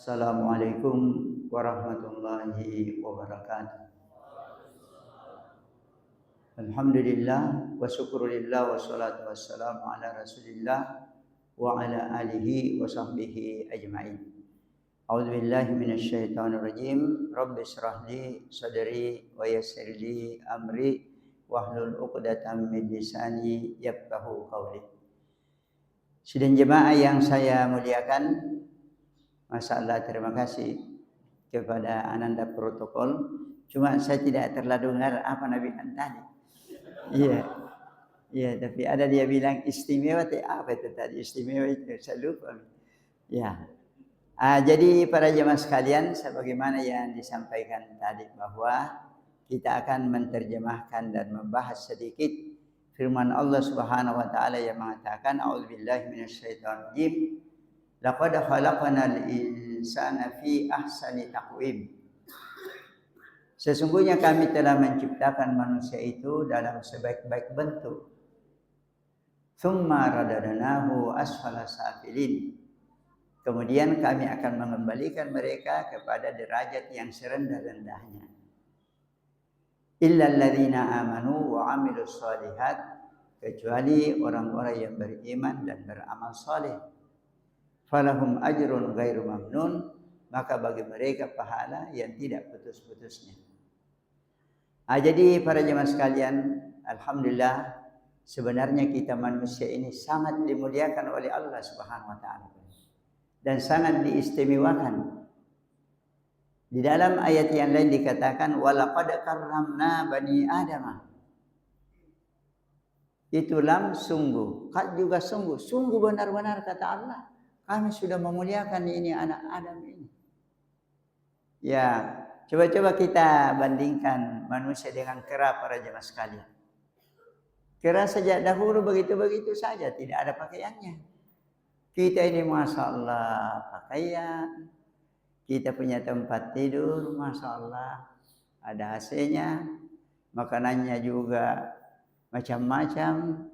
Assalamualaikum warahmatullahi wabarakatuh. Alhamdulillah wa syukurillah wa salatu wassalamu ala rasulillah wa ala alihi wa sahbihi ajma'in. A'udzu billahi minasy syaithanir rajim. Rabbi shrah li sadri wa yassir li amri wahlul 'uqdatam min lisani yafqahu qawli. Sidang jemaah yang saya muliakan, masyaallah, terima kasih kepada Ananda Protokol. Cuma saya tidak terlalu dengar apa Nabi tadi. Iya, tapi ada dia bilang istimewa, apa itu tadi istimewa itu saya lupa. Ya. Jadi para jemaah sekalian, sebagaimana yang disampaikan tadi bahwa kita akan menerjemahkan dan membahas sedikit firman Allah Subhanahu wa taala yang mengatakan a'udzubillahi minasyaitonir rajim. Laqad khalaqnal insana fi ahsani taqwim. Sesungguhnya kami telah menciptakan manusia itu dalam sebaik-baik bentuk. Tsumma radadnahu asfala safilin. Kemudian kami akan mengembalikan mereka kepada derajat yang serendah-rendahnya. Illal ladzina amanu wa 'amilus shalihat, kecuali orang-orang yang beriman dan beramal saleh. Falahum ajrun ghairu mamnun, maka bagi mereka pahala yang tidak putus-putusnya. Jadi para jemaah sekalian, alhamdulillah, sebenarnya kita manusia ini sangat dimuliakan oleh Allah Subhanahu wa taala dan sangat diistimewakan. Di dalam ayat yang lain dikatakan walaqad karramna bani Adam. Itu lam sungguh, kad juga sungguh, sungguh benar-benar kata Allah, kami sudah memuliakan ini anak Adam ini. Ya, coba kita bandingkan manusia dengan kera para jemaah sekalian. Kera sejak dahulu begitu-begitu saja, tidak ada pakaiannya. Kita ini Masya Allah pakaian, kita punya tempat tidur, Masya Allah, ada AC-nya, makanannya juga macam-macam.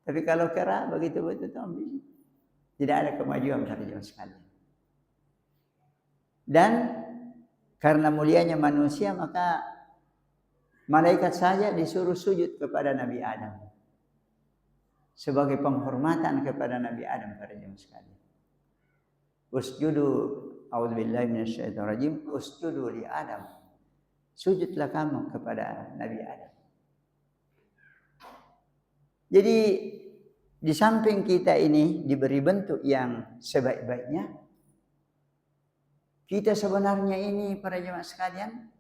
Tapi kalau kera begitu-begitu tidak ada kemajuan para jemaah sekalian. Dan karena mulianya manusia, maka malaikat saja disuruh sujud kepada Nabi Adam sebagai penghormatan kepada Nabi Adam para jemaah sekalian. Usjudu, a'udzubillahi minasyaitonir rajim, usjudu li Adam. Sujudlah kamu kepada Nabi Adam. Jadi di samping kita ini diberi bentuk yang sebaik-baiknya, kita sebenarnya ini para jemaah sekalian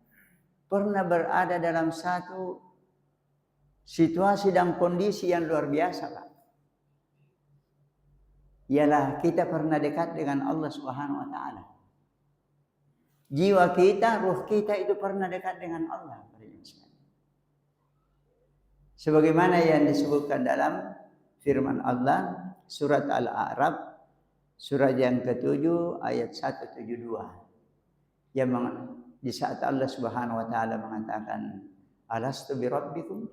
pernah berada dalam satu situasi dan kondisi yang luar biasa, Pak. Ialah kita pernah dekat dengan Allah Subhanahu wa taala. Jiwa kita, ruh kita itu pernah dekat dengan Allah, para jemaah sekalian. Sebagaimana yang disebutkan dalam firman Allah surat Al-A'raf surat yang ke-7 ayat 172. Yang di saat Allah Subhanahu wa taala mengatakan, "Alastu bi rabbikum?"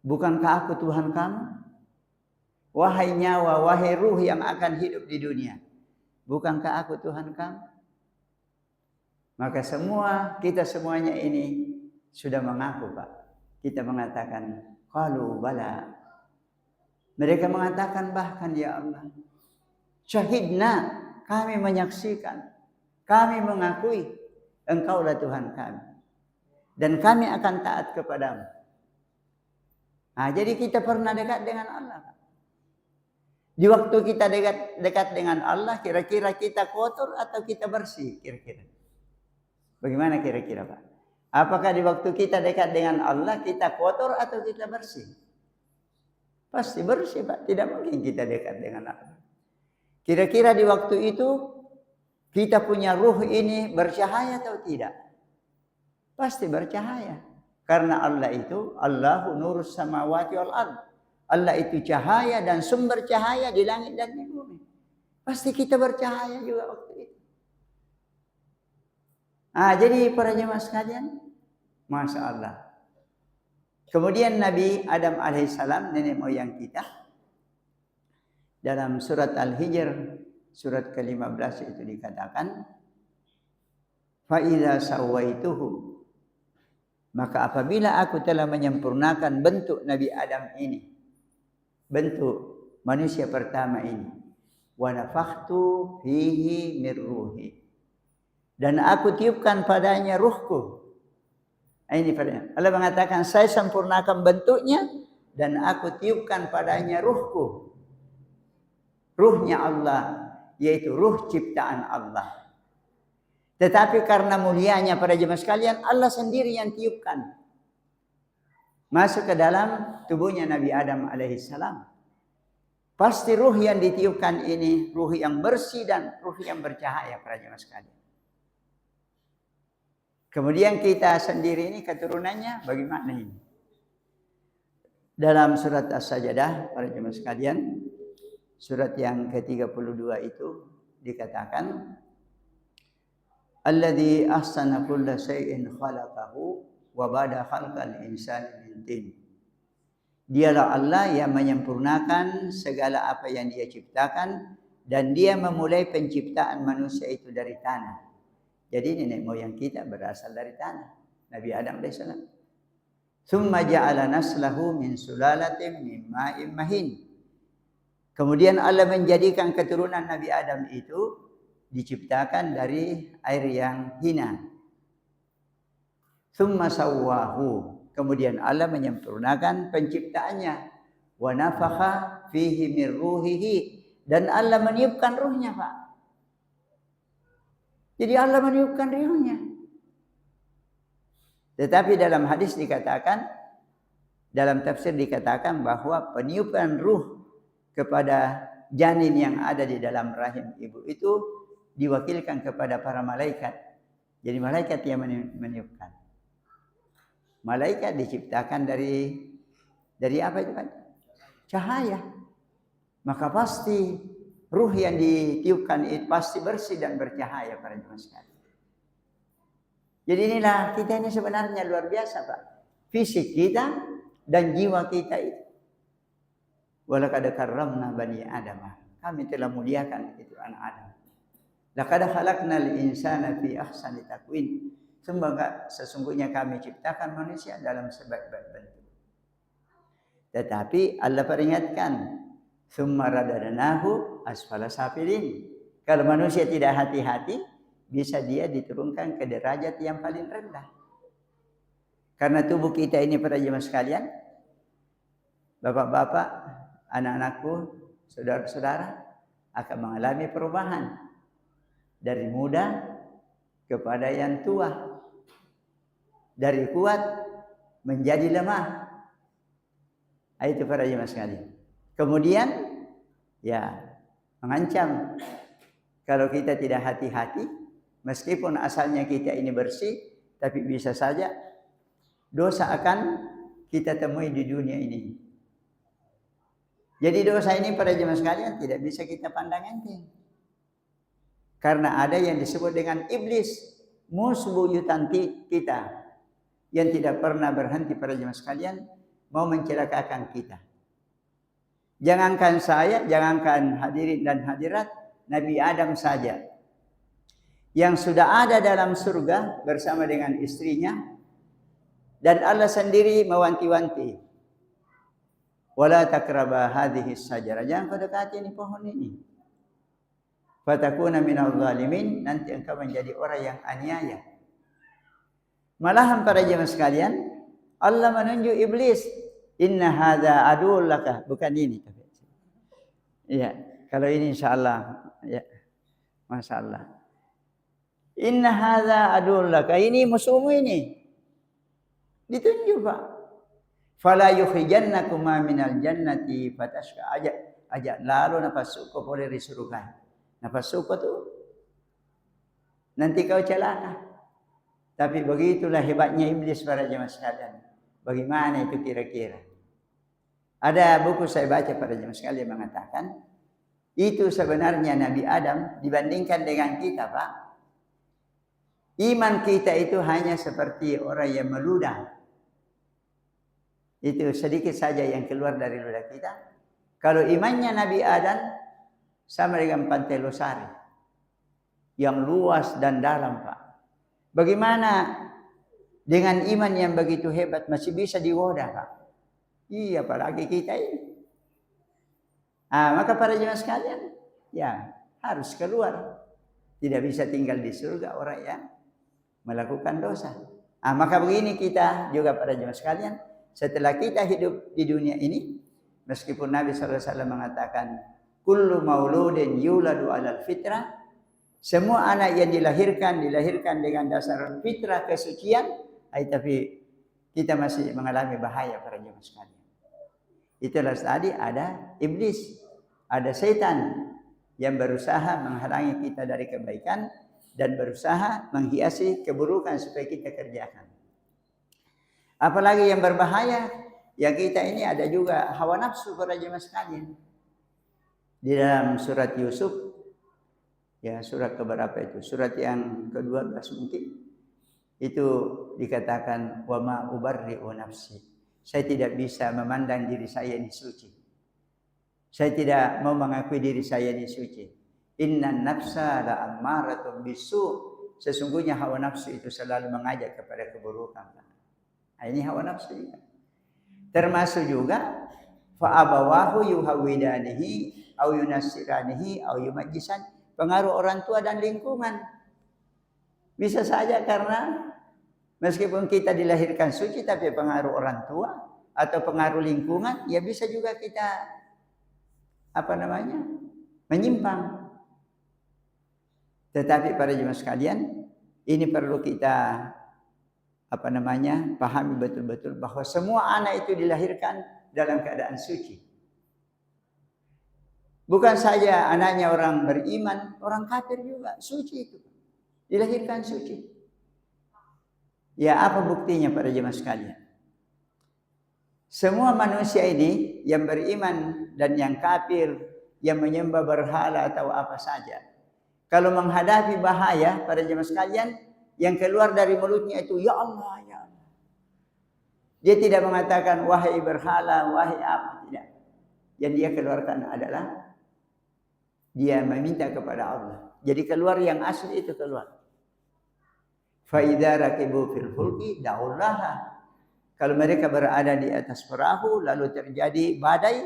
Bukankah aku Tuhan kamu? Wahai nyawa, wahai ruh yang akan hidup di dunia, bukankah aku Tuhan kamu? Maka kita semuanya ini sudah mengaku, Pak. Kita mengatakan, qalu bala. Mereka mengatakan bahkan, ya Allah, syahidna, kami menyaksikan, kami mengakui Engkaulah Tuhan kami dan kami akan taat kepadamu. Jadi kita pernah dekat dengan Allah. Di waktu kita dekat dengan Allah, kira-kira kita kotor atau kita bersih? Kira-kira bagaimana kira-kira, Pak? Apakah di waktu kita dekat dengan Allah kita kotor atau kita bersih? Pasti bersih, Pak. Tidak mungkin kita dekat dengan Allah. Kira-kira di waktu itu kita punya ruh ini bercahaya atau tidak? Pasti bercahaya. Karena Allah itu Allahu nurus samawati wal ard. Allah itu cahaya dan sumber cahaya di langit dan di bumi. Pasti kita bercahaya juga waktu itu. Jadi para jemaah sekalian, Masya Allah. Kemudian Nabi Adam alaihissalam, nenek moyang kita, dalam surat Al-Hijr surat ke-15 itu dikatakan, fa idza sawaituhu, maka apabila aku telah menyempurnakan bentuk Nabi Adam ini, bentuk manusia pertama ini, wa nafakhtu fihi min ruhi, dan aku tiupkan padanya ruhku. Ini padanya. Allah mengatakan, saya sempurnakan bentuknya dan aku tiupkan padanya ruhku. Ruhnya Allah, yaitu ruh ciptaan Allah. Tetapi karena mulianya para jemaah sekalian, Allah sendiri yang tiupkan masuk ke dalam tubuhnya Nabi Adam alaihissalam. Pasti ruh yang ditiupkan ini ruh yang bersih dan ruh yang bercahaya para jemaah sekalian. Kemudian kita sendiri ini keturunannya bagaimana ini? Dalam surat As-Sajdah para jemaah sekalian, surat yang ke-32 itu dikatakan, alladzi ahsana kulla syai'in khalaqahu wa bada khalqal insani min tin. Dialah Allah yang menyempurnakan segala apa yang Dia ciptakan dan Dia memulai penciptaan manusia itu dari tanah. Jadi nenek moyang kita berasal dari tanah, Nabi Adam alaihissalam. Tsumma ja'ala naslahu min sulalatin min ma'in mahin. Kemudian Allah menjadikan keturunan Nabi Adam itu diciptakan dari air yang hina. Tsumma sawwahu. Kemudian Allah menyempurnakan penciptaannya. Wa nafakha fihi min ruhihi. Dan Allah meniupkan ruhnya, Pak. Jadi Allah meniupkan ruhnya. Tetapi dalam hadis dikatakan, dalam tafsir dikatakan bahwa peniupan ruh kepada janin yang ada di dalam rahim ibu itu diwakilkan kepada para malaikat. Jadi malaikat yang meniupkan. Malaikat diciptakan dari apa itu kan? Cahaya. Maka pasti ruh yang ditiupkan itu pasti bersih dan bercahaya para jemaah sekalian. Jadi inilah kita ini sebenarnya luar biasa, Pak. Fisik kita dan jiwa kita itu. Walaqad karramna bani Adam. Kami telah muliakan itu anak Adam. Laqad khalaqnal insana fi ahsani taqwim. Sesungguhnya kami ciptakan manusia dalam sebaik-baik bentuk. Tetapi Allah peringatkan, tsumma radadnahu asfala safilin. Kalau manusia tidak hati-hati, bisa dia diturunkan ke derajat yang paling rendah. Karena tubuh kita ini para jemaah sekalian, bapak-bapak, anak-anakku, saudara-saudara akan mengalami perubahan dari muda kepada yang tua, dari kuat menjadi lemah. Itu para jemaah sekalian. Kemudian ya mengancam kalau kita tidak hati-hati, meskipun asalnya kita ini bersih, tapi bisa saja dosa akan kita temui di dunia ini. Jadi dosa ini para jemaah sekalian tidak bisa kita pandang enteng. Karena ada yang disebut dengan iblis, musuh buyutan kita, yang tidak pernah berhenti para jemaah sekalian mau mencelakakan kita. Jangankan saya, jangankan hadirin dan hadirat, Nabi Adam saja yang sudah ada dalam surga bersama dengan istrinya, dan Allah sendiri mewanti-wanti, wala takraba hadhihi sajarah, jangan kau dekati ini pohon ini, fatakuna minal zalimin, nanti engkau menjadi orang yang aniaya. Malahan para jemaah sekalian, Allah menunjuk iblis, inna hadza aduwwun laka, bukan ini tapi. Iya, kalau ini insyaallah ya. Masyaallah. Inna hadza aduwwun laka, ini musuhmu ini. Ditunjuk, Pak. Fala yukhrijannakuma minal jannati fatashqa, ajak lalu napasuko boleh di surga. Napasuko tu nanti kau celaka. Tapi begitulah hebatnya iblis para jemaah sekalian. Bagaimana itu kira-kira? Ada buku saya baca para jemaah sekalian mengatakan, itu sebenarnya Nabi Adam dibandingkan dengan kita, Pak. Iman kita itu hanya seperti orang yang meludah. Itu sedikit saja yang keluar dari ludah kita. Kalau imannya Nabi Adam sama dengan Pantai Losari yang luas dan dalam, Pak. Bagaimana dengan iman yang begitu hebat masih bisa digoda, Pak? Iya, apalagi kita ini. Maka para jemaah sekalian, ya harus keluar. Tidak bisa tinggal di surga orang yang melakukan dosa. Maka begini kita juga para jemaah sekalian, setelah kita hidup di dunia ini, meskipun Nabi SAW mengatakan, kullu mauludin yuladu alal fitrah, semua anak yang dilahirkan dengan dasar fitrah kesucian, tapi kita masih mengalami bahaya para jemaah sekalian. Itulah tadi ada iblis, ada setan yang berusaha menghalangi kita dari kebaikan dan berusaha menghiasi keburukan supaya kita kerjakan. Apalagi yang berbahaya, yang kita ini ada juga hawa nafsu para jemaah sekalian. Di dalam surat Yusuf, ya surat keberapa itu? Surat yang ke-12 mungkin. Itu dikatakan wa ma ubarri'u nafsi. Saya tidak bisa memandang diri saya ini suci. Saya tidak mau mengakui diri saya ini suci. Innan nafsa la ammaratun bisu. Sesungguhnya hawa nafsu itu selalu mengajak kepada keburukan. Ini hawa nafsu juga. Termasuk juga fa abawahu yuhawidanihi au yunassiranihi au yumajjisan. Pengaruh orang tua dan lingkungan. Bisa saja karena meskipun kita dilahirkan suci, tapi pengaruh orang tua atau pengaruh lingkungan, ya bisa juga kita menyimpang. Tetapi para jemaah sekalian, ini perlu kita pahami betul-betul bahwa semua anak itu dilahirkan dalam keadaan suci. Bukan saja anaknya orang beriman, orang kafir juga suci itu. Dilahirkan suci. Ya, apa buktinya para jemaah sekalian? Semua manusia ini yang beriman dan yang kafir, yang menyembah berhala atau apa saja, kalau menghadapi bahaya para jemaah sekalian, yang keluar dari mulutnya itu ya Allah, ya Allah. Dia tidak mengatakan wahai berhala, wahai apa, tidak. Yang dia keluarkan adalah dia meminta kepada Allah. Jadi keluar yang asli itu keluar. Fa'idha rakibu fil fulki da'ullaha. Kalau mereka berada di atas perahu lalu terjadi badai,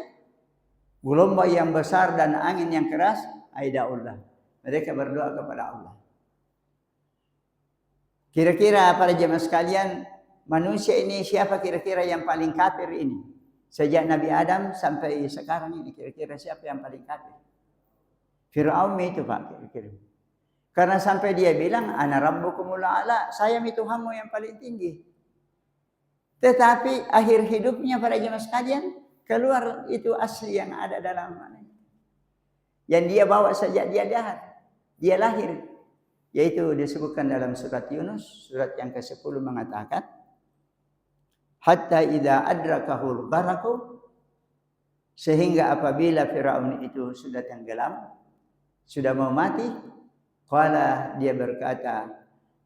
gelombang yang besar dan angin yang keras, aida'ullah. Mereka berdoa kepada Allah. Kira-kira para jemaah sekalian, manusia ini siapa kira-kira yang paling kafir ini? Sejak Nabi Adam sampai sekarang ini kira-kira siapa yang paling kafir? Fir'aun itu Pak kira-kira. Karena sampai dia bilang, ana rabbukumul a'la, saya Tuhanmu yang paling tinggi. Tetapi akhir hidupnya para jemaah sekalian, keluar itu asli yang ada dalam mana. Yang dia bawa sejak dia lahir. Yaitu disebutkan dalam surat Yunus, surat yang ke-10 mengatakan, hatta idza adrakahul gharaqu, sehingga apabila Firaun itu sudah tenggelam, sudah mau mati, qala dia berkata,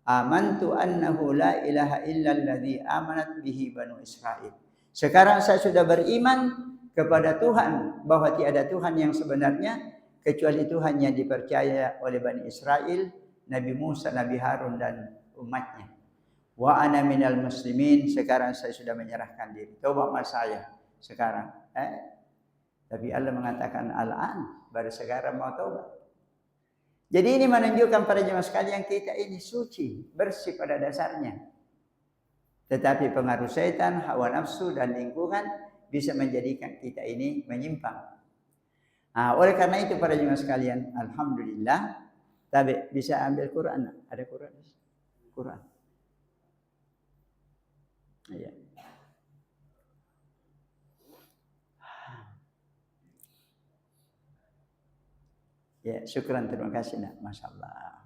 amantu annahu la ilaha illalladzi amanat bihi banu Israil. Sekarang saya sudah beriman kepada Tuhan bahwa tiada Tuhan yang sebenarnya kecuali Tuhan yang dipercaya oleh Bani Israel, Nabi Musa, Nabi Harun dan umatnya. Wa ana minal muslimin, sekarang saya sudah menyerahkan diri. Tobat mas saya sekarang. Tapi Allah mengatakan al-an, baru sekarang mau taubat. Jadi ini menunjukkan para jemaah sekalian kita ini suci, bersih pada dasarnya. Tetapi pengaruh setan, hawa nafsu dan lingkungan bisa menjadikan kita ini menyimpang. Oleh karena itu para jemaah sekalian, alhamdulillah, tapi bisa ambil Quran. Ada Quran? Quran. Iya. Ya, syukran, terima kasih nak, masya Allah.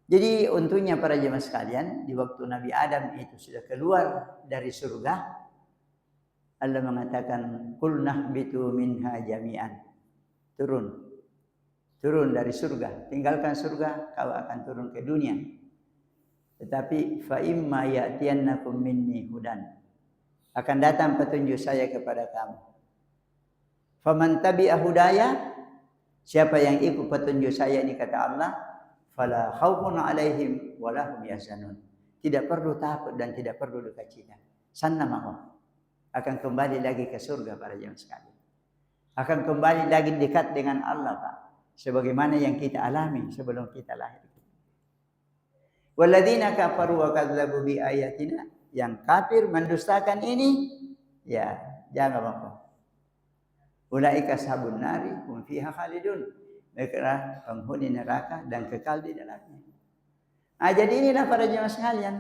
Jadi untungnya para jemaah sekalian, di waktu Nabi Adam itu sudah keluar dari surga, Allah mengatakan, "Qul nahbitu minha jami'an." Turun dari surga, tinggalkan surga, kau akan turun ke dunia. Tetapi fa imma ya'tiyannakum minni hudan. Akan datang petunjuk saya kepada kamu. Faman tabi'a hudaya, Siapa yang ikut petunjuk saya ini kata Allah, fala khaufun alaihim wa lahum yahzanun. Tidak perlu takut dan tidak perlu duka cita. Sana mau akan kembali lagi ke surga para jemaah sekalian. Akan kembali lagi dekat dengan Allah, Pak. Sebagaimana yang kita alami sebelum kita lahir. Walladzina kafaru wa kadzdzabu bi ayatina, yang kafir mendustakan ini, ya jangan apa-apa. Ulaika sabun nari hum fiha khalidun. Mereka penghuni neraka dan kekal di dalamnya. Nah, jadi inilah para jemaah sekalian.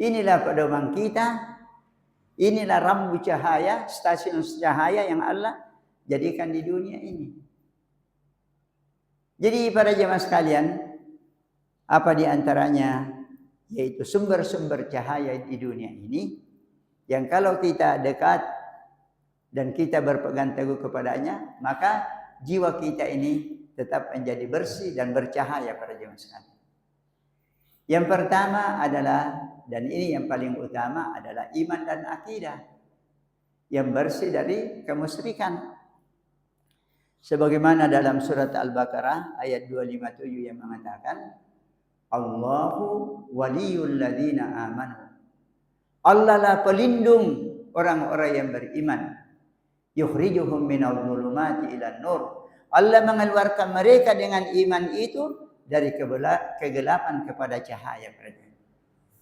Inilah pedoman kita. Inilah rambu cahaya, stasiun cahaya yang Allah jadikan di dunia ini. Jadi para jemaah sekalian, apa di antaranya? Yaitu sumber-sumber cahaya di dunia ini yang kalau kita dekat dan kita berpegang teguh kepadanya, maka jiwa kita ini tetap menjadi bersih dan bercahaya para jemaah sekalian. Yang pertama adalah, dan ini yang paling utama adalah iman dan akidah yang bersih dari kemusyrikan. Sebagaimana dalam surat Al-Baqarah ayat 257 yang mengatakan, Allahu waliyul ladzina amanu. Allah lah pelindung orang-orang yang beriman. Yukhrijuhum minadh dhulumati ilan nur. Allah mengeluarkan mereka dengan iman itu dari kegelapan kepada cahaya.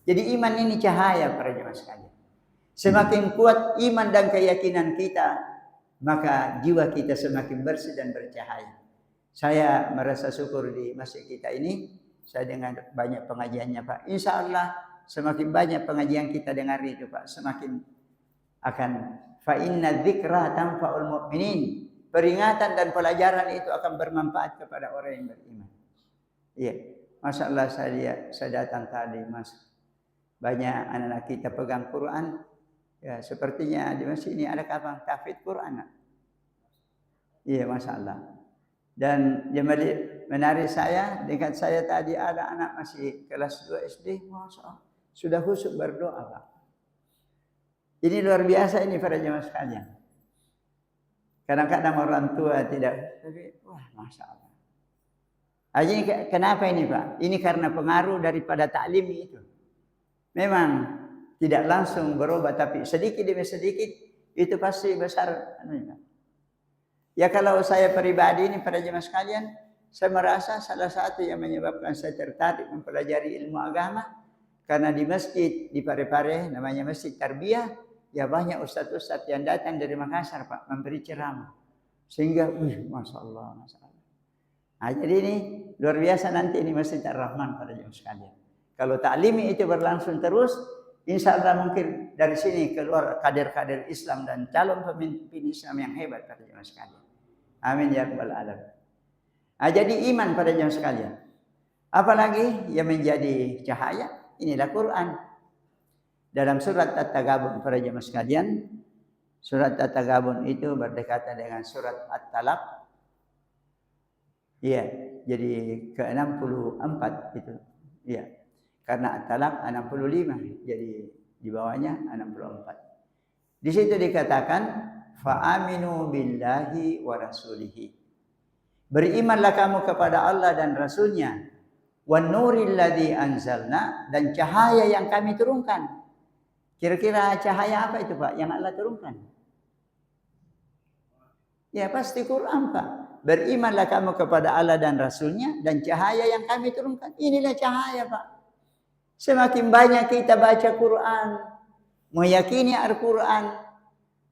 Jadi iman ini cahaya para jemaah sekalian. Semakin kuat iman dan keyakinan kita, maka jiwa kita semakin bersih dan bercahaya. Saya merasa syukur di masjid kita ini, saya dengar banyak pengajiannya Pak. Insya Allah semakin banyak pengajian kita dengar itu Pak, semakin akan fa inna dzikra tanfa'ul mu'minin. Peringatan dan pelajaran itu akan bermanfaat kepada orang yang beriman. Iya, Masya Allah saya datang tadi Mas. Banyak anak-anak kita pegang Quran. Ya, sepertinya di masjid ini ada kapal tahfidz Quran. Iya, Masya Allah. Dan yang menarik saya, dekat saya tadi ada anak masih kelas 2 SD, Masya Allah, sudah khusyuk berdoa Pak. Ini luar biasa ini para jemaah sekalian. Kadang-kadang orang tua tidak, tapi wah Masya Allah. Ini kenapa ini Pak? Ini karena pengaruh daripada taklim itu. Memang tidak langsung berubah, tapi sedikit demi sedikit itu pasti besar. Ya kalau saya pribadi ini para jemaah sekalian, saya merasa salah satu yang menyebabkan saya tertarik mempelajari ilmu agama, karena di masjid di Parepare namanya Masjid Tarbiyah, ya banyak ustadz-ustadz yang datang dari Makassar Pak memberi ceramah, sehingga Masya Allah, Masya Allah. Nah, jadi ini luar biasa nanti ini Masjid Ar-Rahman para jemaah sekalian. Kalau taklimi itu berlangsung terus, insya Allah mungkin dari sini keluar kader-kader Islam dan calon pemimpin Islam yang hebat para jemaah sekalian. Amin ya rabbal alamin. Nah, jadi iman pada jemaah sekalian. Apalagi yang menjadi cahaya, inilah Quran. Dalam surat At-Taghabun para jemaah sekalian, surat At-Taghabun itu berdekatan dengan surat At-Talaq. Iya, jadi ke-64 itu. Iya. Karena At-Talaq 65, jadi di bawahnya 64. Di situ dikatakan fa'aminu billahi wa rasulihi. Berimanlah kamu kepada Allah dan Rasulnya. Wan nuril ladzi anzalna, dan cahaya yang kami turunkan. Kira-kira cahaya apa itu Pak yang Allah turunkan? Ya pasti Quran Pak. Berimanlah kamu kepada Allah dan Rasulnya dan cahaya yang kami turunkan. Inilah cahaya Pak. Semakin banyak kita baca Quran, meyakini Al-Quran,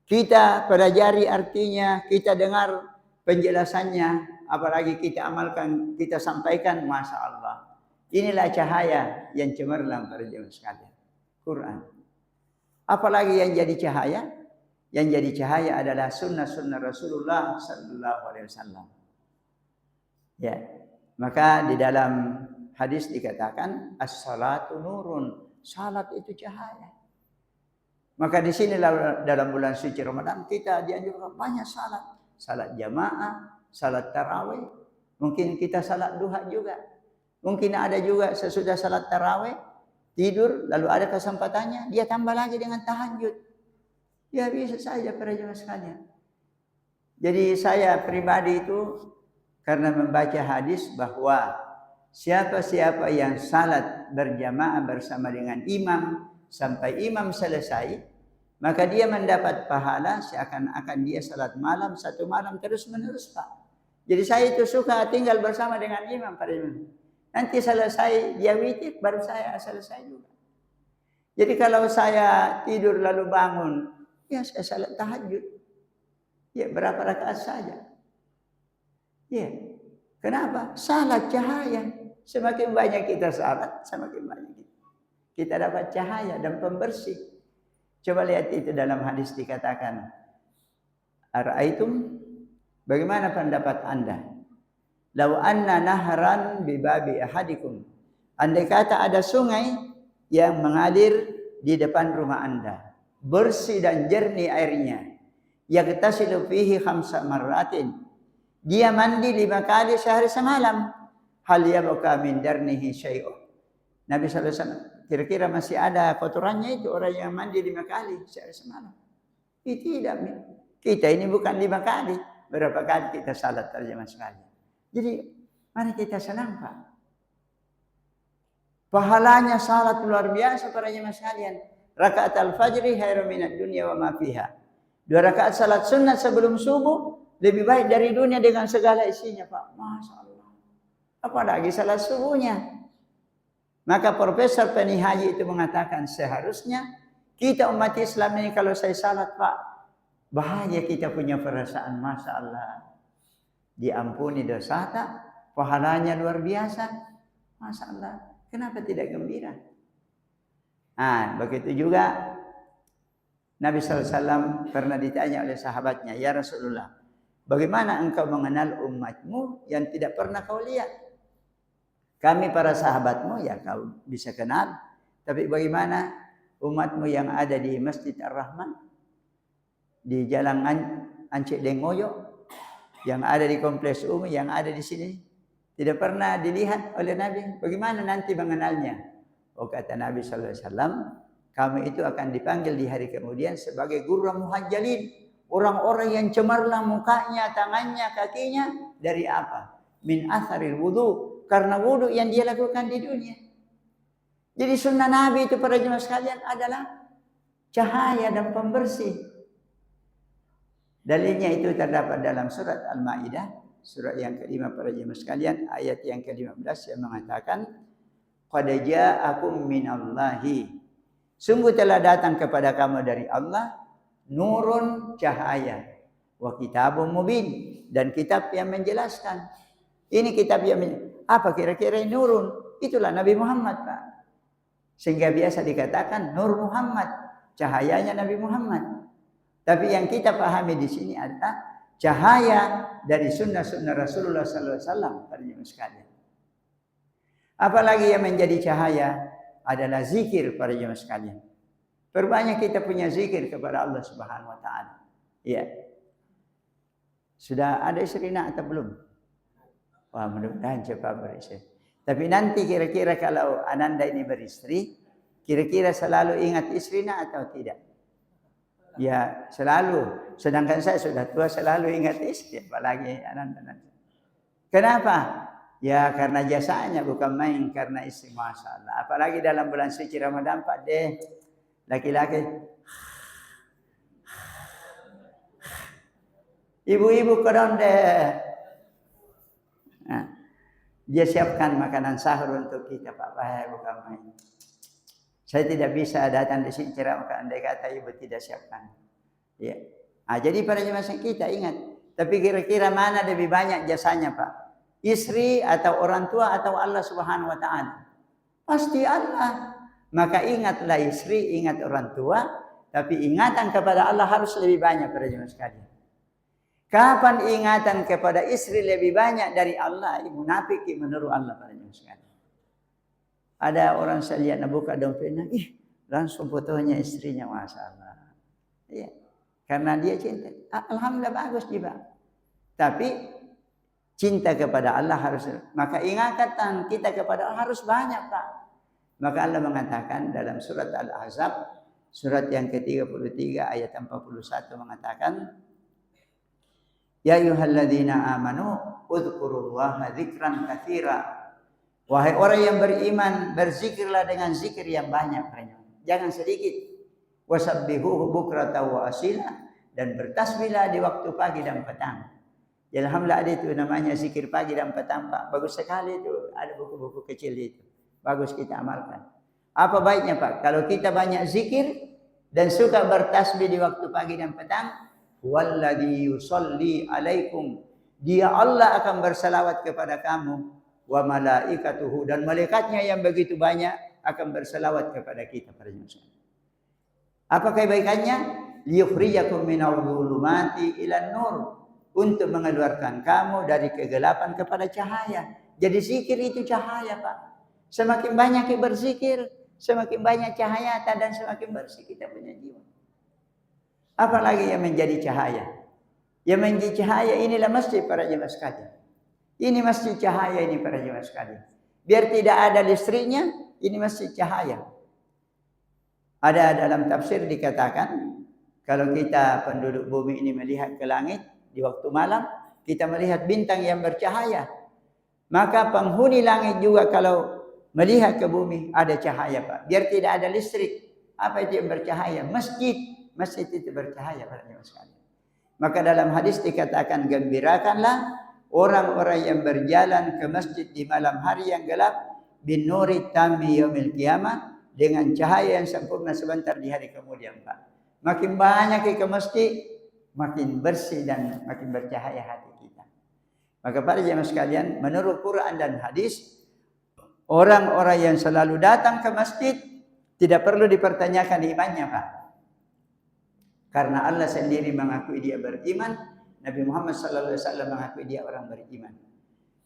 kita pelajari artinya, kita dengar penjelasannya, apalagi kita amalkan, kita sampaikan, Masya Allah. Inilah cahaya yang cemerlang para jemaah sekalian. Quran. Apalagi yang jadi cahaya? Yang jadi cahaya adalah sunnah-sunnah Rasulullah Sallallahu Alaihi Wasallam. Ya, maka di dalam hadis dikatakan as-salatu nurun, salat itu cahaya. Maka di sini dalam bulan suci Ramadan kita dianjurkan banyak salat, salat jamaah, salat tarawih. Mungkin kita salat duha juga. Mungkin ada juga sesudah salat tarawih tidur, lalu ada kesempatannya dia tambah lagi dengan tahajud. Ya bisa saja para jemaah sekalian. Jadi saya pribadi itu karena membaca hadis bahwa siapa-siapa yang salat berjamaah bersama dengan imam sampai imam selesai, maka dia mendapat pahala seakan-akan dia salat malam satu malam terus-menerus, Pak. Jadi saya itu suka tinggal bersama dengan imam pada imam. Nanti selesai dia witir, baru saya selesai juga. Jadi kalau saya tidur lalu bangun, ya saya salat tahajud. Ya berapa rakaat saja. Ya, kenapa? Salat cahaya. Semakin banyak kita salat, semakin banyak kita dapat cahaya dan pembersih. Coba lihat itu dalam hadis dikatakan, Ara'aitum, bagaimana pendapat Anda? Lau anna nahran bibabi ahadikum. Andai kata ada sungai yang mengalir di depan rumah Anda, bersih dan jernih airnya. Yagtasilu fihi khamsa marratin. Dia mandi 5 kali sehari semalam. Hal yabqa min darnihi syai'un. Nabi sallallahu alaihi wasallam, kira-kira masih ada kotorannya itu orang yang mandi 5 kali sehari semalam? Tidak. Kita ini bukan 5 kali. Berapa kali kita salat terjemah sekali. Jadi mari kita senang, Pak. Pahalanya salat luar biasa para jemaah sekalian. Rakaat al-fajri khairum minad dunya wa ma fiha. 2 rakaat salat sunat sebelum subuh lebih baik dari dunia dengan segala isinya, Pak. Masya Allah. Apalagi salat subuhnya. Maka Profesor Penny Haji itu mengatakan seharusnya kita umat Islam ini kalau saya salat, Pak, bahaya kita punya perasaan, Masya Allah. Diampuni dosa tak, pahalanya luar biasa. Masya Allah. Kenapa tidak gembira? Nah, begitu juga Nabi SAW pernah ditanya oleh sahabatnya, ya Rasulullah, bagaimana engkau mengenal umatmu yang tidak pernah kau lihat? Kami para sahabatmu ya kau bisa kenal. Tapi bagaimana umatmu yang ada di Masjid Ar-Rahman, di Jalan Ancik Dengoyo, yang ada di Kompleks Umi, yang ada di sini, tidak pernah dilihat oleh Nabi. Bagaimana nanti mengenalnya? Oh, kata Nabi SAW, kamu itu akan dipanggil di hari kemudian sebagai gurra muhajjalin. Orang-orang yang cemerlang mukanya, tangannya, kakinya. Dari apa? Min atharil wudu. Karena wudu yang dia lakukan di dunia. Jadi sunnah Nabi itu para jemaah sekalian adalah cahaya dan pembersih. Dalilnya itu terdapat dalam surat Al-Ma'idah. Surat yang kelima para jemaah sekalian. Ayat yang ke-15 yang mengatakan, qad ja'akum minallahi. Sungguh telah datang kepada kamu dari Allah nurun cahaya wa kitabun mubin dan kitab yang menjelaskan. Ini kitab yang apa kira-kira nurun? Itulah Nabi Muhammad, Pak. Sehingga biasa dikatakan Nur Muhammad, cahayanya Nabi Muhammad. Tapi yang kita pahami di sini adalah cahaya dari sunnah-sunnah Rasulullah sallallahu alaihi wasallam para jemaah sekalian. Apalagi yang menjadi cahaya adalah zikir para jemaah sekalian. Perbanyak kita punya zikir kepada Allah Subhanahu wa taala. Iya. Sudah ada istri nak atau belum? Wah, mudah-mudahan cepat beristri. Tapi nanti kira-kira kalau Ananda ini beristri, kira-kira selalu ingat istri nak atau tidak? Ya, selalu. Sedangkan saya sudah tua selalu ingat istri, apalagi Ananda nanti. Kenapa? Ya karena jasanya bukan main, karena istri, Masya Allah. Apalagi dalam bulan suci Ramadan, Pak deh, laki-laki, ibu-ibu kedon deh. Nah, dia siapkan makanan sahur untuk kita, Pak, bukan main. Saya tidak bisa datang di sini ceramah andai kata ibu tidak siapkan. Ya. Nah, jadi pada masa kita ingat. Tapi kira-kira mana lebih banyak jasanya, Pak? Istri atau orang tua atau Allah Subhanahu wa taala? Pasti Allah. Maka ingatlah istri, ingat orang tua, tapi ingatan kepada Allah harus lebih banyak para jemaah sekalian. Kapan ingatan kepada istri lebih banyak dari Allah? Munafik menurut Allah para jemaah sekalian. Ada orang saya lihat buka dompetnya, langsung fotonya istrinya, Masya Allah. Iya. Karena dia cinta. Alhamdulillah bagus juga. Tapi cinta kepada Allah harus, maka ingatan kita kepada Allah harus banyak, Pak. Maka Allah mengatakan dalam surat Al-Ahzab, surat yang ke-33 ayat 41 mengatakan, Ya ayyuhalladzina amanu udzukurullaha dzikran katsira. Wahai orang yang beriman, berzikirlah dengan zikir yang banyak. Jangan sedikit. Wasabbihuhu bukratan wa asila, dan bertasbihlah di waktu pagi dan petang. Ya, alhamdulillah ada itu namanya zikir pagi dan petang, Pak. Bagus sekali itu. Ada buku-buku kecil itu. Bagus kita amalkan. Apa baiknya, Pak? Kalau kita banyak zikir dan suka bertasbih di waktu pagi dan petang, walladzi yusolli alaikum, dia Allah akan bersalawat kepada kamu, wa malaikatuhu, dan malaikatnya yang begitu banyak akan bersalawat kepada kita para jemaah. Apa kebaikannya? Liyukhrijakum minal dhulumati ilan nur, untuk mengeluarkan kamu dari kegelapan kepada cahaya. Jadi zikir itu cahaya, Pak. Semakin banyak kita berzikir, semakin banyak cahaya dan semakin bersih kita punya jiwa. Apalagi yang menjadi cahaya? Yang menjadi cahaya inilah masjid para jemaah sekalian. Ini masjid cahaya ini para jemaah sekalian. Biar tidak ada listriknya, ini masjid cahaya. Ada dalam tafsir dikatakan, kalau kita penduduk bumi ini melihat ke langit di waktu malam, kita melihat bintang yang bercahaya. Maka penghuni langit juga kalau melihat ke bumi ada cahaya, Pak. Biar tidak ada listrik. Apa itu yang bercahaya? Masjid. Masjid itu bercahaya para jemaah sekalian. Maka dalam hadis dikatakan, gembirakanlah orang-orang yang berjalan ke masjid di malam hari yang gelap, bin nuri tammi yaumil qiyamah, dengan cahaya yang sempurna sebentar di hari kemudian, Pak. Makin banyak ke masjid, makin bersih dan makin bercahaya hati kita. Maka para jemaah sekalian, menurut Quran dan hadis, orang-orang yang selalu datang ke masjid tidak perlu dipertanyakan imannya, Pak. Karena Allah sendiri mengakui dia beriman, Nabi Muhammad SAW mengakui dia orang beriman.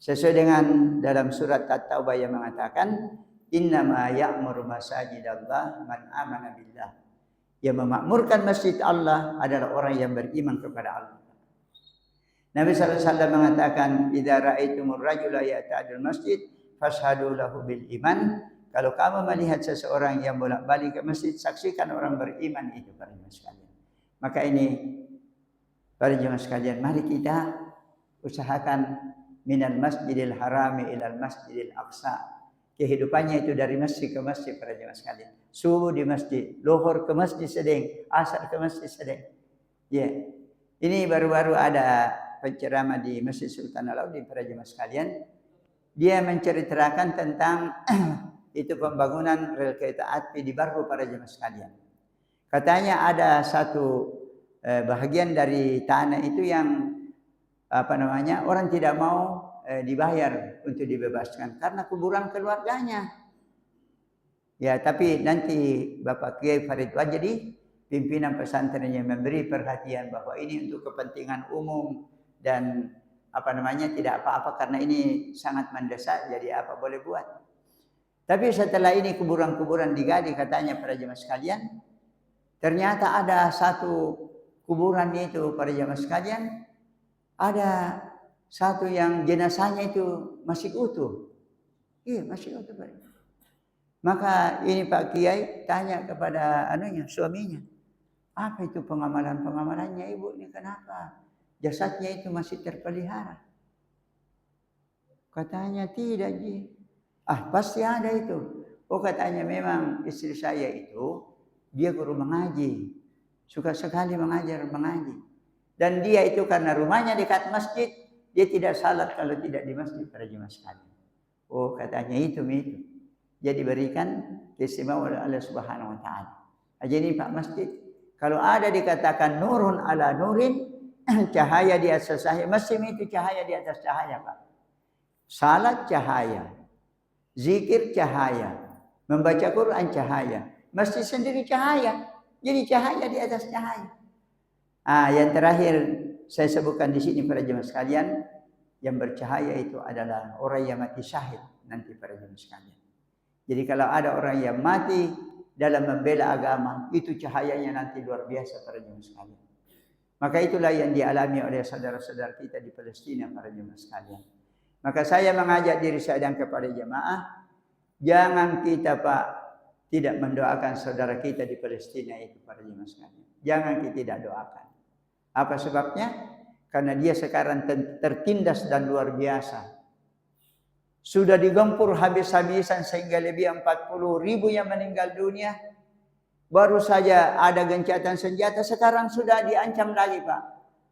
Sesuai dengan dalam surat At-Taubah yang mengatakan, innama ya'muru masajidallah man amana billah. Yang memakmurkan masjid Allah adalah orang yang beriman kepada Allah. Nabi SAW mengatakan, idza ra'aitumur rajula ya'tadul masjid fashhadu lahu bil iman. Kalau kamu melihat seseorang yang bolak-balik ke masjid, saksikan orang beriman itu para jemaah sekalian. Maka ini para jemaah sekalian, mari kita usahakan minal masjidil harami ilal masjidil aqsa. Kehidupannya itu dari masjid ke masjid para jemaah sekalian. Subuh di masjid, lohor ke masjid sedeng, asar ke masjid sedeng. Ya, ini baru-baru ada penceramah di Masjid Sultan Alauddin para jemaah sekalian. Dia menceritakan tentang itu pembangunan rel kereta api di Barru para jemaah sekalian. Katanya ada satu bahagian dari tanah itu yang orang tidak mau dibayar untuk dibebaskan karena kuburan keluarganya. Ya, tapi nanti Bapak Kiai Farid Wajdi, pimpinan pesantren yang memberi perhatian bahwa ini untuk kepentingan umum dan tidak apa-apa karena ini sangat mendesak, jadi apa boleh buat. Tapi setelah ini kuburan-kuburan digali katanya para jemaah sekalian, ternyata ada satu kuburan itu para jemaah sekalian, ada satu yang jenazahnya itu masih utuh. Iya, masih utuh, Pak. Maka ini Pak Kiai tanya kepada suaminya, apa itu pengamalan-pengamalannya ibu ini, kenapa jasadnya itu masih terpelihara? Katanya tidak, Ji. Pasti ada itu. Oh, katanya memang istri saya itu dia guru mengaji, suka sekali mengaji. Dan dia itu karena rumahnya dekat masjid, dia tidak salat kalau tidak di masjid para jemaah sekalian. Oh, katanya itu. Jadi berikan keistimewaan oleh Allah Subhanahu wa taala. Jadi Pak masjid, kalau ada dikatakan nurun ala nurin, cahaya di atas cahaya, masjid itu cahaya di atas cahaya, Pak. Salat cahaya, zikir cahaya, membaca Quran cahaya, masjid sendiri cahaya. Jadi cahaya di atas cahaya. Yang terakhir saya sebutkan di sini para jemaah sekalian, yang bercahaya itu adalah orang yang mati syahid nanti para jemaah sekalian. Jadi kalau ada orang yang mati dalam membela agama, itu cahayanya nanti luar biasa para jemaah sekalian. Maka itulah yang dialami oleh saudara-saudara kita di Palestina para jemaah sekalian. Maka saya mengajak diri saya dan kepada jemaah, jangan kita Pak tidak mendoakan saudara kita di Palestina itu para jemaah sekalian. Jangan kita tidak doakan. Apa sebabnya? karena dia sekarang tertindas dan luar biasa. Sudah digempur habis-habisan sehingga lebih 40.000 yang meninggal dunia. Baru saja ada gencatan senjata, sekarang sudah diancam lagi Pak.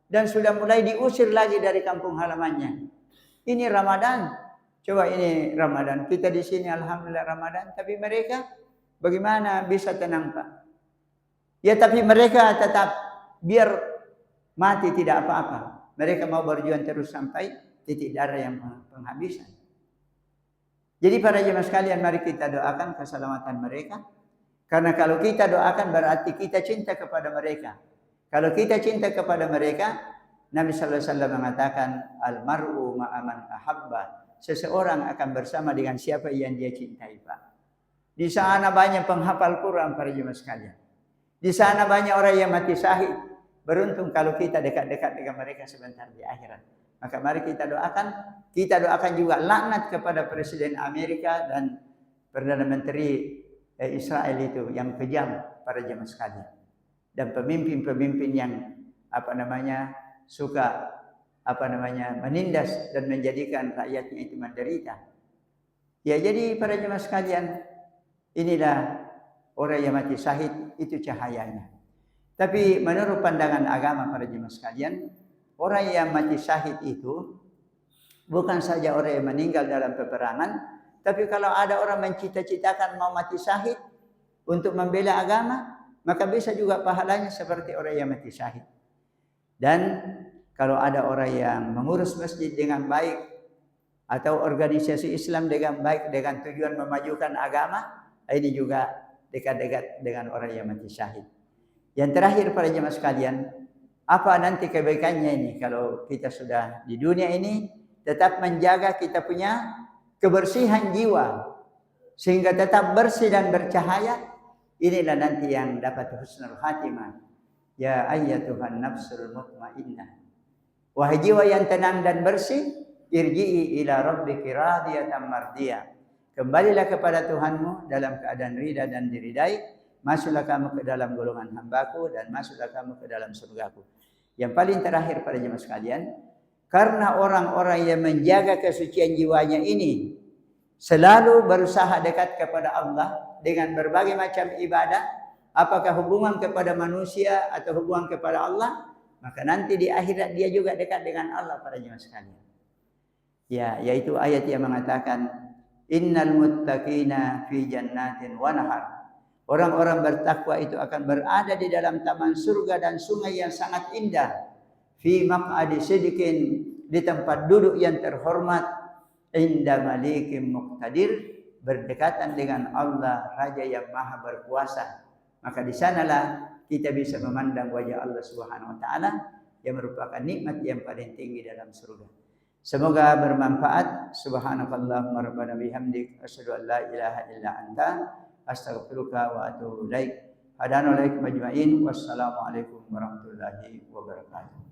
Dan sudah mulai diusir lagi dari kampung halamannya. Ini Ramadan. Coba ini Ramadan. Kita di sini alhamdulillah Ramadan. Tapi mereka bagaimana bisa tenang Pak? Ya tapi mereka tetap biar mati tidak apa-apa. Mereka mau berjuang terus sampai titik darah yang penghabisan. Jadi para jemaah sekalian, mari kita doakan keselamatan mereka. Karena kalau kita doakan berarti kita cinta kepada mereka. Kalau kita cinta kepada mereka, Nabi sallallahu alaihi wasallam mengatakan al-mar'u ma'aman ahabba. Seseorang akan bersama dengan siapa yang dia cintai, Pak. Di sana banyak penghafal Quran para jemaah sekalian. Di sana banyak orang yang mati syahid. Beruntung kalau kita dekat-dekat dengan mereka sebentar di akhirat. Maka mari kita doakan juga laknat kepada Presiden Amerika dan Perdana Menteri Israel itu yang kejam para jemaah sekalian. Dan pemimpin-pemimpin yang suka menindas dan menjadikan rakyatnya itu menderita. Ya jadi para jemaah sekalian, inilah orang yang mati syahid itu cahayanya. Tapi menurut pandangan agama para jemaah sekalian, orang yang mati syahid itu bukan saja orang yang meninggal dalam peperangan, tapi kalau ada orang mencita-citakan mau mati syahid untuk membela agama, maka bisa juga pahalanya seperti orang yang mati syahid. Dan kalau ada orang yang mengurus masjid dengan baik atau organisasi Islam dengan baik dengan tujuan memajukan agama, ini juga dekat-dekat dengan orang yang mati syahid. Yang terakhir para jemaah sekalian, apa nanti kebaikannya ini kalau kita sudah di dunia ini tetap menjaga kita punya kebersihan jiwa sehingga tetap bersih dan bercahaya. Inilah nanti yang dapat husnul khatimah. Ya ayyatuhan nafsul mutmainnah. Wahai jiwa yang tenang dan bersih, irji'i ila rabbiki radiyatan mardiyah. Kembalilah kepada Tuhanmu dalam keadaan ridha dan diridai. Masuklah kamu ke dalam golongan hambaku dan masuklah kamu ke dalam surgaku. Yang paling terakhir pada jemaah sekalian, karena orang-orang yang menjaga kesucian jiwanya ini selalu berusaha dekat kepada Allah dengan berbagai macam ibadah, apakah hubungan kepada manusia atau hubungan kepada Allah, maka nanti di akhirat dia juga dekat dengan Allah para jemaah sekalian. Ya, yaitu ayat yang mengatakan innal muttaqina fi jannatin wa nahar. Orang-orang bertakwa itu akan berada di dalam taman surga dan sungai yang sangat indah. Fi maq'adi sidiqin, di tempat duduk yang terhormat, inda malikim muqtadir, berdekatan dengan Allah Raja yang Maha Berkuasa. Maka di sanalah kita bisa memandang wajah Allah Subhanahu wa taala yang merupakan nikmat yang paling tinggi dalam surga. Semoga bermanfaat. Subhanakallahumma rabbana bihamdik asyhadu an la ilaha illa anta astaghfiruka wa atubu ilaik. Hadanalaikum ajmain. Wassalamualaikum warahmatullahi wabarakatuh.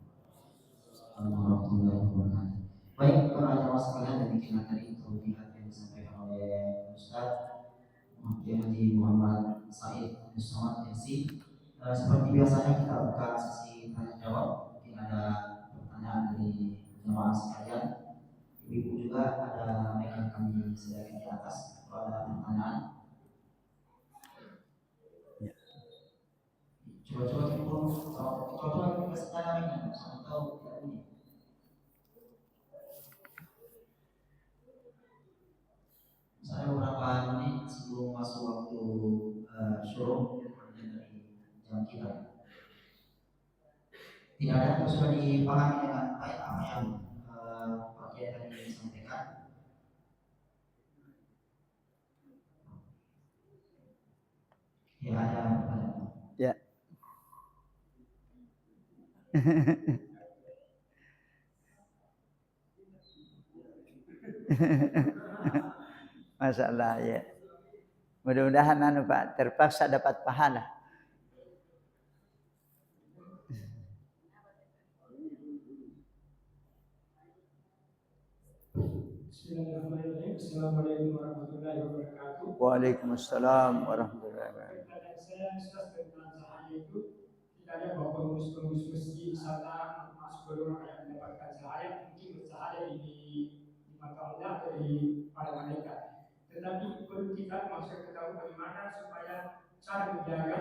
Baik para jamaah sekalian, demikian tadi tausiah yang disampaikan oleh Ustaz Haji Muhammad Said Muhammad Yasin. Seperti biasanya kita buka sesi tanya jawab. Mungkin ada pertanyaan dari jamaah sekalian. Ibu juga ada mic yang kami sediakan di atas. Kalau ada pertanyaan, coba ibu, coba kasih tanya mic-nya, sama tahu tidak bunyi. Saya beberapa menit sebelum masuk waktu syuruk dari jam kita. Tidak ada yang sudah dipahami dengan baik apa yang Pak Kiai tadi sampaikan. Ya ada pertanyaan. Ya. Masalah ya. Mudah-mudahan Pak terpaksa dapat pahala. Bismillahirrahmanirrahim. Assalamualaikum warahmatullahi wabarakatuh. Waalaikumsalam warahmatullahi wabarakatuh. Pertanyaan saya tentang sahaya itu, kita lihat bahwa pengurus masjid wisata masuk sebelum rakyat mendapatkan cahaya, mungkin bercahaya di mata Allah atau di para malaikat. Tetapi perlu kita maksud ketahui bagaimana supaya cara menjaga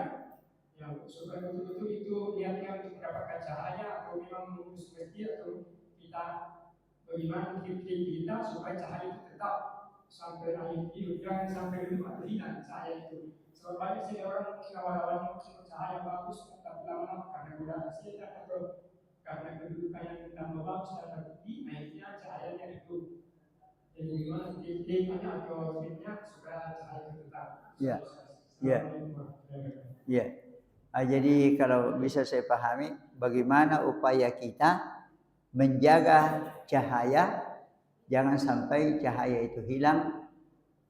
ya, supaya betul-betul itu niatnya untuk mendapatkan cahaya atau memang mengurus masjid atau kita bagaimana diri kita supaya cahaya itu tetap sampai akhir hidup, jangan sampai dulu atau hilang cahaya itu. Sebab banyak sekali orang mungkin awal-awalnya mungkin cahaya bagus, tapi lama karena godaan setan atau karena kedudukan yang tambah bagus dan terbukti, naiknya cahayanya itu. Jadi bagaimana titiknya atau fitnya supaya cahaya itu tetap. Ya, ya, ya. Jadi kalau bisa saya pahami, bagaimana upaya kita menjaga cahaya, jangan sampai cahaya itu hilang,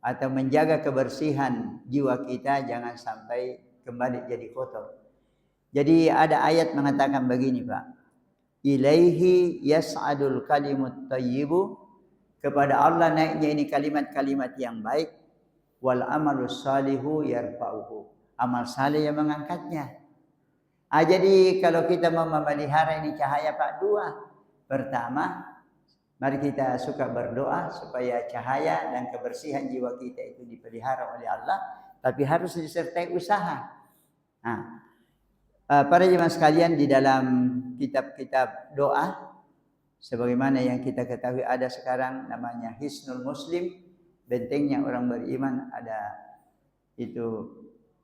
atau menjaga kebersihan jiwa kita, jangan sampai kembali jadi kotor. Jadi ada ayat mengatakan begini Pak, ilaihi yas'adul kalimut thayyibu, kepada Allah naiknya ini kalimat-kalimat yang baik, wal amalus salihu yarfa'uhu, amal saleh yang mengangkatnya. Jadi kalau kita mau memelihara ini cahaya Pak, dua. Pertama, mari kita suka berdoa supaya cahaya dan kebersihan jiwa kita itu dipelihara oleh Allah, tapi harus disertai usaha. Nah, para jemaah sekalian, di dalam kitab-kitab doa, sebagaimana yang kita ketahui ada sekarang namanya Hisnul Muslim, bentengnya orang beriman, ada itu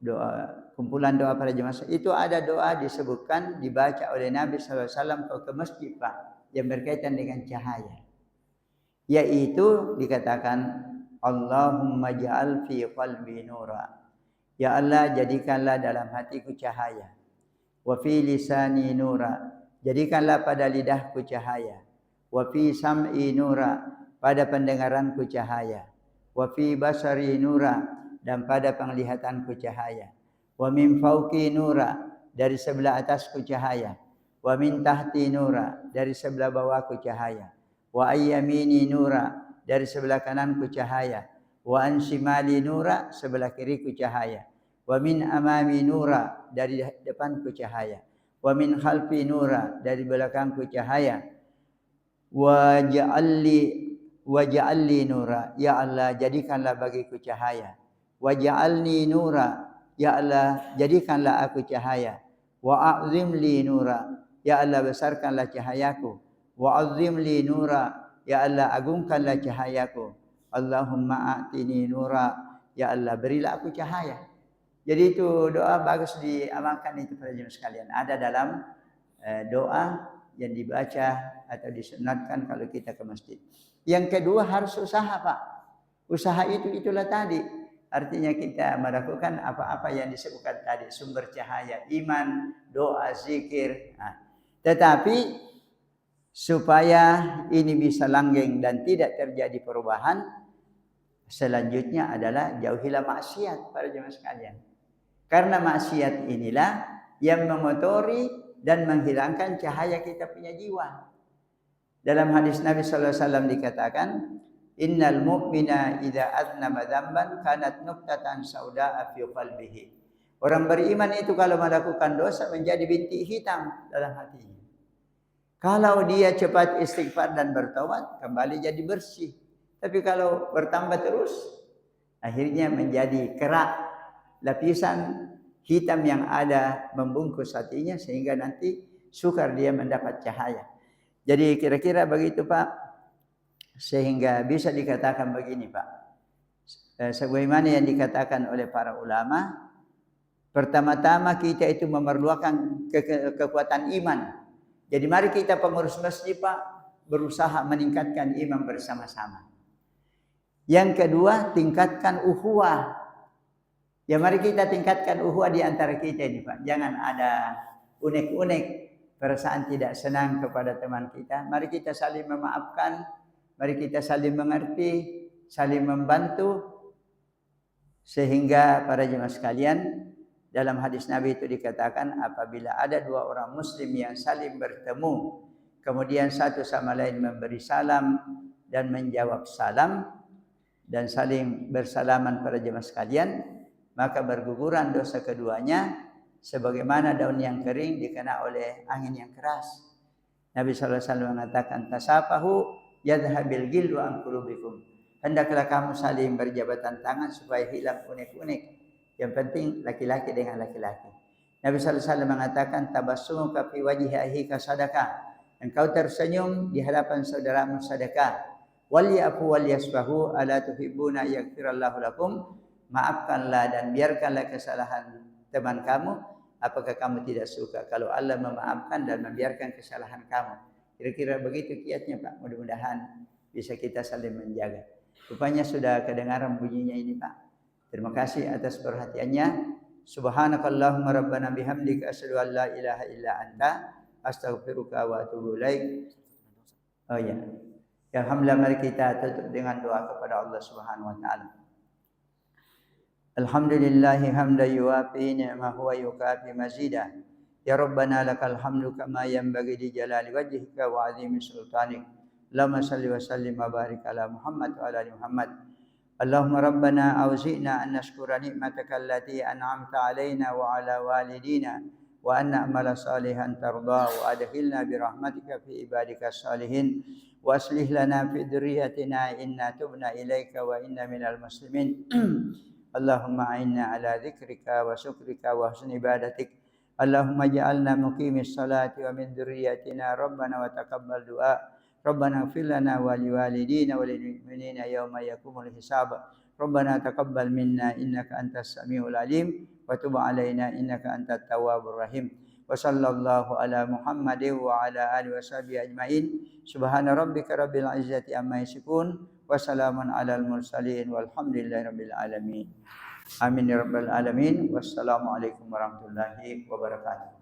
doa, kumpulan doa para jemaah. Itu ada doa disebutkan dibaca oleh Nabi SAW kalau ke masjid Pak, yang berkaitan dengan cahaya. Yaitu dikatakan Allahumma ja'al fi qalbi nura, ya Allah jadikanlah dalam hatiku cahaya, wa fi lisani nura, jadikanlah pada lidahku cahaya, wa fi sam'i nura, pada pendengaranku cahaya, wa fi basari nura, dan pada penglihatanku cahaya, wa min fauqi nura, dari sebelah atasku cahaya, wa min tahti nura, dari sebelah bawahku cahaya, wa ayyamini nura, dari sebelah kananku cahaya, wa an shimali nura, sebelah kiriku cahaya, wa min amami nura, dari depanku cahaya, wa min khalfi nura, dari belakangku cahaya, wa ja'alli nura, ya Allah jadikanlah bagiku cahaya, wa ja'alni nura, ya Allah jadikanlah aku cahaya, wa a'zim li nura, ya Allah besarkanlah cahayaku, wa azim li nura, ya Allah agungkanlah cahayaku, Allahumma a'tini nura, ya Allah berilah aku cahaya. Jadi itu doa bagus diamalkan itu para jemaah sekalian. Ada dalam doa yang dibaca atau disunatkan kalau kita ke masjid. Yang kedua harus usaha Pak. Usaha itulah tadi. Artinya kita melakukan apa-apa yang disebutkan tadi, sumber cahaya, iman, doa, zikir. Nah, tetapi supaya ini bisa langgeng dan tidak terjadi perubahan, selanjutnya adalah jauhilah maksiat para jemaah sekalian. Karena maksiat inilah yang mengotori dan menghilangkan cahaya kita punya jiwa. Dalam hadis Nabi SAW dikatakan, innal mu'mina idza adnaba dzamban kanat nuqtatan sauda'a fi qalbihi. Orang beriman itu kalau melakukan dosa menjadi bintik hitam dalam hatinya. Kalau dia cepat istighfar dan bertobat, kembali jadi bersih. Tapi kalau bertambah terus, akhirnya menjadi kerak, lapisan hitam yang ada membungkus hatinya sehingga nanti sukar dia mendapat cahaya. Jadi kira-kira begitu Pak, sehingga bisa dikatakan begini Pak, sebagaimana yang dikatakan oleh para ulama, pertama-tama kita itu memerlukan kekuatan iman. Jadi mari kita pengurus masjid Pak berusaha meningkatkan iman bersama-sama. Yang kedua, tingkatkan ukhuwah. Ya mari kita tingkatkan ukhuwah di antara kita ini Pak. Jangan ada unek-unek, perasaan tidak senang kepada teman kita. Mari kita saling memaafkan, mari kita saling mengerti, saling membantu. Sehingga para jemaah sekalian, dalam hadis Nabi itu dikatakan apabila ada dua orang muslim yang saling bertemu, kemudian satu sama lain memberi salam dan menjawab salam dan saling bersalaman para jemaah sekalian, maka berguguran dosa keduanya sebagaimana daun yang kering dikena oleh angin yang keras. Nabi sallallahu alaihi wasallam mengatakan tasafahu yadhhabil ghillu an qulubikum. Hendaklah kamu saling berjabatan tangan supaya hilang unek-unek. Yang penting laki-laki dengan laki-laki. Nabi sallallahu alaihi wasallam mengatakan tabassumuka fi wajhi akhika sadaqah. Engkau tersenyum di hadapan saudaramu sedekah. Wal ya'fu wal yasfahu ala tuhibbuna yaghfirallahu lakum. Maafkanlah dan biarkanlah kesalahan teman kamu. Apakah kamu tidak suka kalau Allah memaafkan dan membiarkan kesalahan kamu? Kira-kira begitu kiatnya Pak. Mudah-mudahan bisa kita saling menjaga. Rupanya sudah kedengaran bunyinya ini Pak. Terima kasih atas perhatiannya. Subhanakallahumma rabbana bihamdika asyhadu an la ilaha illa anta astaghfiruka wa atubu ilaik. Oh ya. Alhamdulillah, mari kita tutup dengan doa kepada Allah Subhanahu wa taala. Alhamdulillahi hamdan yuwafi ni'mahu wa yukafi mazidah. Ya Rabbana lakal hamdu kama yanbaghi li jalali wajhika wa 'azimi sultanik. Allahumma salli wa sallim wa barik ala Muhammad wa ala ali Muhammad. Allahumma rabbana awzi'na an nashkura ni'mataka allati an'amta alaina wa ala walidina wa an na'mala salihan tarda wa adkhilna bi rahmatika fi ibadika salihin wa aslih lana fi dhurriyyatina inna tubna ilaika wa inna minal muslimin. Allahumma a'inna ala dzikrika wa syukrika wa husni ibadatik. Allahumma ja'alna muqimis salati wa min dhurriyyatina rabbana wa taqabbal du'a. Rabbana ighfir lana wa liwalidina wa lil mu'minina yauma yaqumul hisab. Rabbana taqabbal minna innaka antas samiul alim wa tub alaina innaka antat tawwabur rahim. Wa sallallahu ala Muhammadin wa ala alihi washabihi ajmain. Subhana rabbika rabbil izzati amma yasifun wa salamun alal mursalin walhamdulillahi rabbil alamin. Amin ya rabbal alamin. Wassalamu alaikum warahmatullahi wabarakatuh.